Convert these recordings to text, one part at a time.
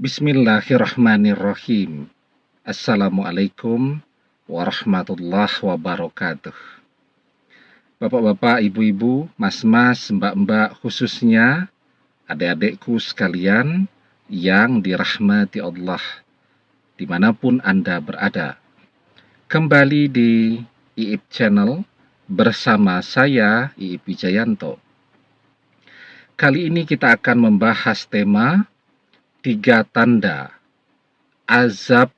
Bismillahirrahmanirrahim. Assalamualaikum warahmatullahi wabarakatuh. Bapak-bapak, ibu-ibu, mas-mas, mbak-mbak, khususnya adik-adikku sekalian yang dirahmati Allah dimanapun Anda berada. Kembali di IIP Channel bersama saya, IIP Wijayanto. Kali ini kita akan membahas tema 3 tanda azab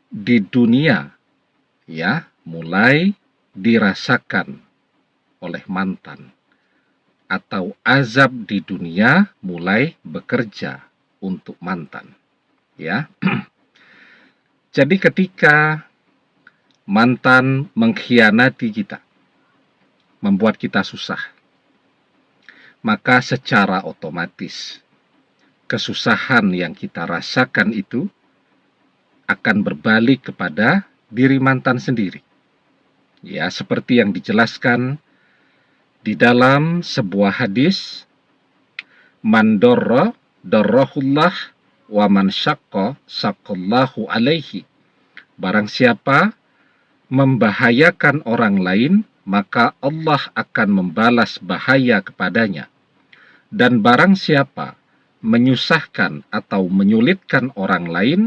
di dunia, ya, mulai dirasakan oleh mantan, atau azab di dunia mulai bekerja untuk mantan, ya. Jadi ketika mantan mengkhianati kita, membuat kita susah, maka secara otomatis kesusahan yang kita rasakan itu akan berbalik kepada diri mantan sendiri. Ya, seperti yang dijelaskan di dalam sebuah hadis, man darra darrahullah wa man syaqqa saqqallahu alaihi. Barang siapa membahayakan orang lain, maka Allah akan membalas bahaya kepadanya. Dan barang siapa menyusahkan atau menyulitkan orang lain,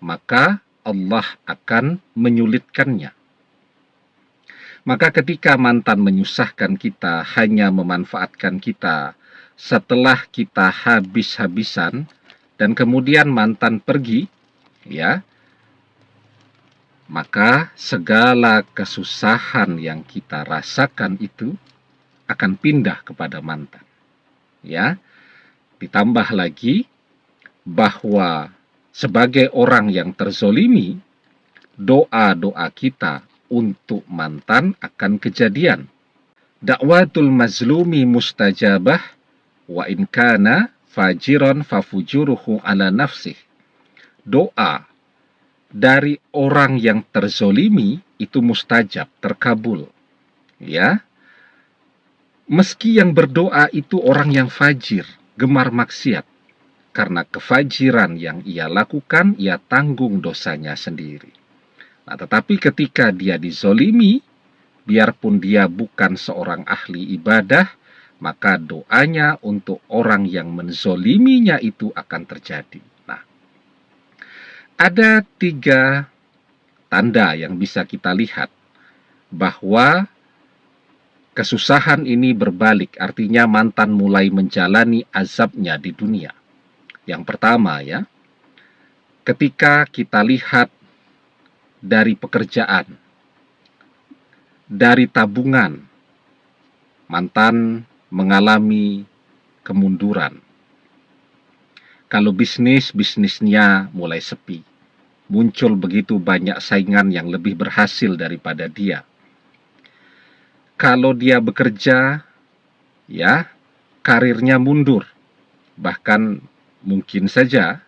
maka Allah akan menyulitkannya. Maka ketika mantan menyusahkan kita, hanya memanfaatkan kita setelah kita habis-habisan, dan kemudian mantan pergi, ya, maka segala kesusahan yang kita rasakan itu akan pindah kepada mantan. Ya, ditambah lagi bahwa sebagai orang yang terzolimi, doa-doa kita untuk mantan akan kejadian. Da'watul mazlumi mustajabah wa in kana fajiran fafujuruhu ala nafsih. Doa dari orang yang terzolimi itu mustajab, terkabul. Ya, meski yang berdoa itu orang yang fajir, gemar maksiat, karena kefajiran yang ia lakukan, ia tanggung dosanya sendiri. Nah, tetapi ketika dia dizolimi, biarpun dia bukan seorang ahli ibadah, maka doanya untuk orang yang menzoliminya itu akan terjadi. Nah, ada 3 tanda yang bisa kita lihat bahwa kesusahan ini berbalik, artinya mantan mulai menjalani azabnya di dunia. Yang pertama, ya, ketika kita lihat dari pekerjaan, dari tabungan, mantan mengalami kemunduran. Kalau bisnisnya mulai sepi, muncul begitu banyak saingan yang lebih berhasil daripada dia. Kalau dia bekerja, ya, karirnya mundur. Bahkan mungkin saja,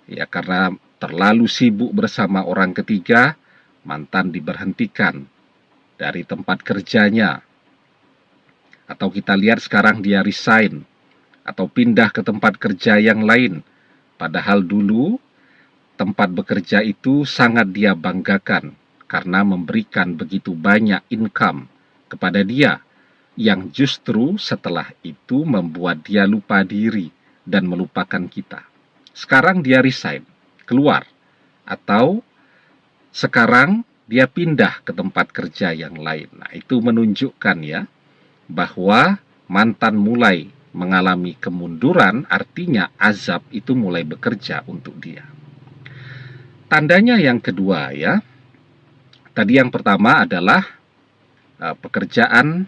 ya, karena terlalu sibuk bersama orang ketiga, mantan diberhentikan dari tempat kerjanya. Atau kita lihat sekarang dia resign, atau pindah ke tempat kerja yang lain. Padahal dulu tempat bekerja itu sangat dia banggakan, karena memberikan begitu banyak income kepada dia, yang justru setelah itu membuat dia lupa diri dan melupakan kita. Sekarang dia resign, keluar, atau sekarang dia pindah ke tempat kerja yang lain. Nah, itu menunjukkan, ya, bahwa mantan mulai mengalami kemunduran, artinya azab itu mulai bekerja untuk dia. Tandanya yang kedua, ya, tadi yang pertama adalah pekerjaan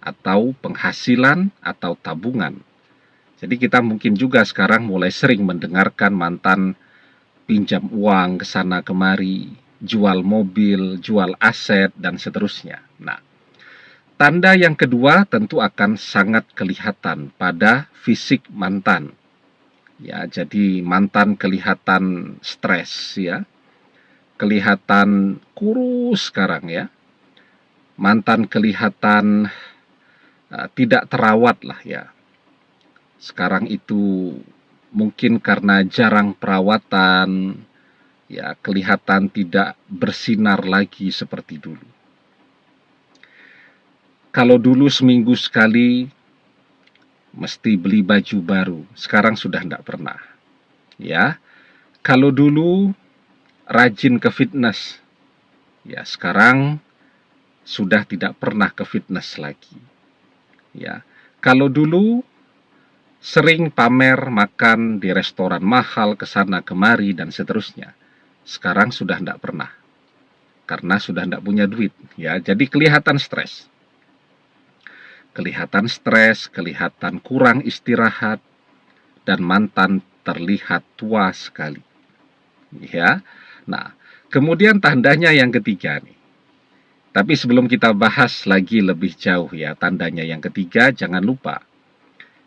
atau penghasilan atau tabungan. Jadi kita mungkin juga sekarang mulai sering mendengarkan mantan pinjam uang ke sana kemari, jual mobil, jual aset, dan seterusnya. Nah, tanda yang kedua tentu akan sangat kelihatan pada fisik mantan. Ya, jadi mantan kelihatan stres, ya. Kelihatan kurus sekarang, ya. Mantan kelihatan tidak terawat lah, ya. Sekarang itu mungkin karena jarang perawatan, ya kelihatan tidak bersinar lagi seperti dulu. Kalau dulu seminggu sekali mesti beli baju baru, sekarang sudah tidak pernah. Ya, kalau dulu rajin ke fitness, ya sekarang sudah tidak pernah ke fitness lagi. Ya, kalau dulu sering pamer makan di restoran mahal ke sana kemari dan seterusnya, sekarang sudah tidak pernah karena sudah tidak punya duit. Ya, jadi kelihatan stres. Kelihatan stres, kelihatan kurang istirahat, dan mantan terlihat tua sekali. Ya, nah, kemudian tandanya yang ketiga nih. Tapi sebelum kita bahas lagi lebih jauh ya, tandanya yang ketiga, jangan lupa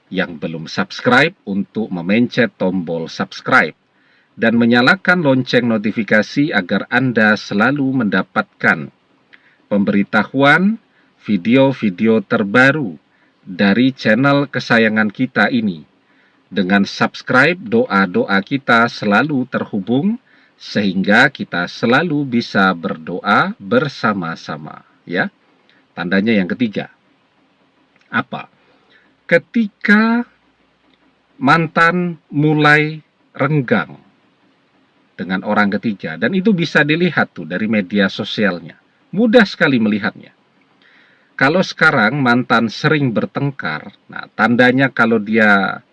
yang belum subscribe untuk memencet tombol subscribe dan menyalakan lonceng notifikasi agar Anda selalu mendapatkan pemberitahuan video-video terbaru dari channel kesayangan kita ini. Dengan subscribe, doa-doa kita selalu terhubung sehingga kita selalu bisa berdoa bersama-sama, ya. Tandanya yang ketiga. Apa? Ketika mantan mulai renggang dengan orang ketiga, dan itu bisa dilihat tuh dari media sosialnya. Mudah sekali melihatnya. Kalau sekarang mantan sering bertengkar, nah tandanya kalau dia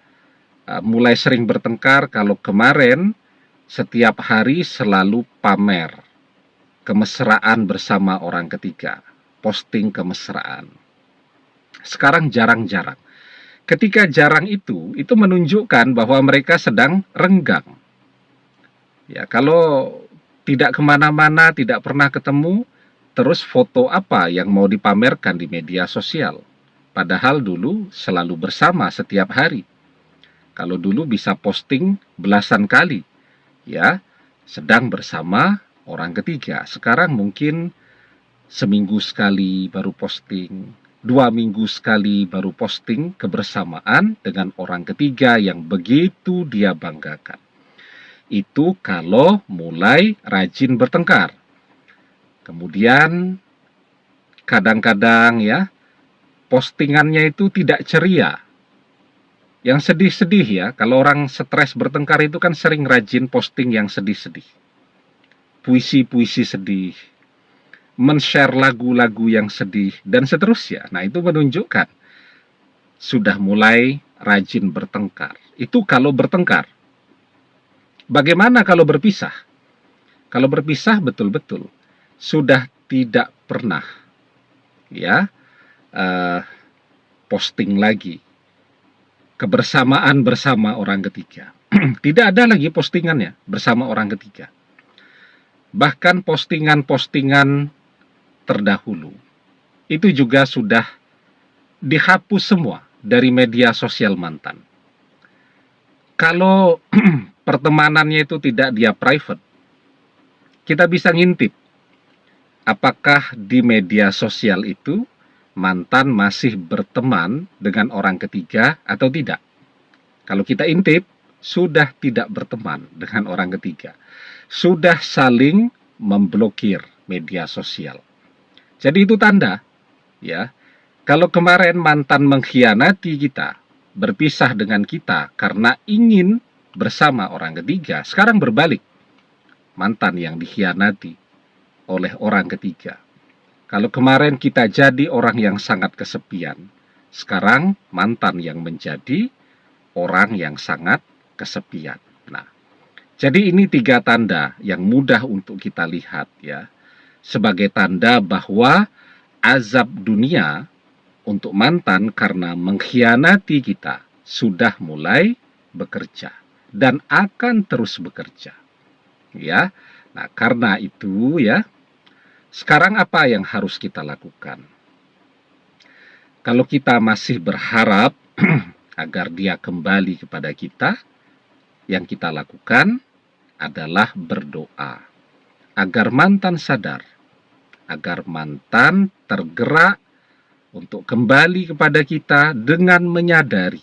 mulai sering bertengkar, kalau kemarin setiap hari selalu pamer kemesraan bersama orang ketiga, posting kemesraan. Sekarang jarang-jarang. Ketika jarang itu menunjukkan bahwa mereka sedang renggang. Ya, kalau tidak kemana-mana, tidak pernah ketemu, terus foto apa yang mau dipamerkan di media sosial? Padahal dulu selalu bersama setiap hari. Kalau dulu bisa posting belasan kali, ya, sedang bersama orang ketiga. Sekarang mungkin seminggu sekali baru posting, 2 minggu sekali baru posting kebersamaan dengan orang ketiga yang begitu dia banggakan. Itu kalau mulai rajin bertengkar. Kemudian kadang-kadang ya postingannya itu tidak ceria. Yang sedih-sedih ya, kalau orang stres bertengkar itu kan sering rajin posting yang sedih-sedih. Puisi-puisi sedih, men-share lagu-lagu yang sedih, dan seterusnya. Nah, itu menunjukkan sudah mulai rajin bertengkar. Itu kalau bertengkar. Bagaimana kalau berpisah? Kalau berpisah betul-betul sudah tidak pernah ya posting lagi kebersamaan bersama orang ketiga. Tidak ada lagi postingannya bersama orang ketiga. Bahkan postingan-postingan terdahulu itu juga sudah dihapus semua dari media sosial mantan. Kalau pertemanannya itu tidak dia private, kita bisa ngintip apakah di media sosial itu mantan masih berteman dengan orang ketiga atau tidak. Kalau kita intip, sudah tidak berteman dengan orang ketiga. Sudah saling memblokir media sosial. Jadi itu tanda, ya. Kalau kemarin mantan mengkhianati kita, berpisah dengan kita karena ingin bersama orang ketiga, sekarang berbalik. Mantan yang dikhianati oleh orang ketiga. Kalau kemarin kita jadi orang yang sangat kesepian, sekarang mantan yang menjadi orang yang sangat kesepian. Nah, jadi ini 3 tanda yang mudah untuk kita lihat ya, sebagai tanda bahwa azab dunia untuk mantan karena mengkhianati kita sudah mulai bekerja dan akan terus bekerja. Ya. Nah, karena itu ya, sekarang apa yang harus kita lakukan? Kalau kita masih berharap agar dia kembali kepada kita, yang kita lakukan adalah berdoa agar mantan sadar, agar mantan tergerak untuk kembali kepada kita dengan menyadari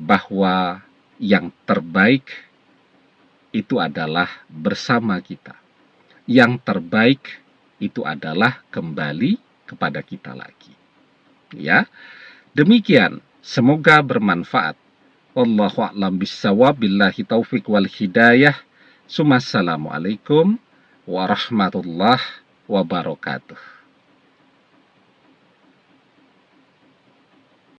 bahwa yang terbaik itu adalah bersama kita. Yang terbaik itu adalah kembali kepada kita lagi. Ya, demikian. Semoga bermanfaat. Wallahu a'lam bishawab. Billahi taufik wal hidayah. Assalamualaikum warahmatullahi wabarakatuh.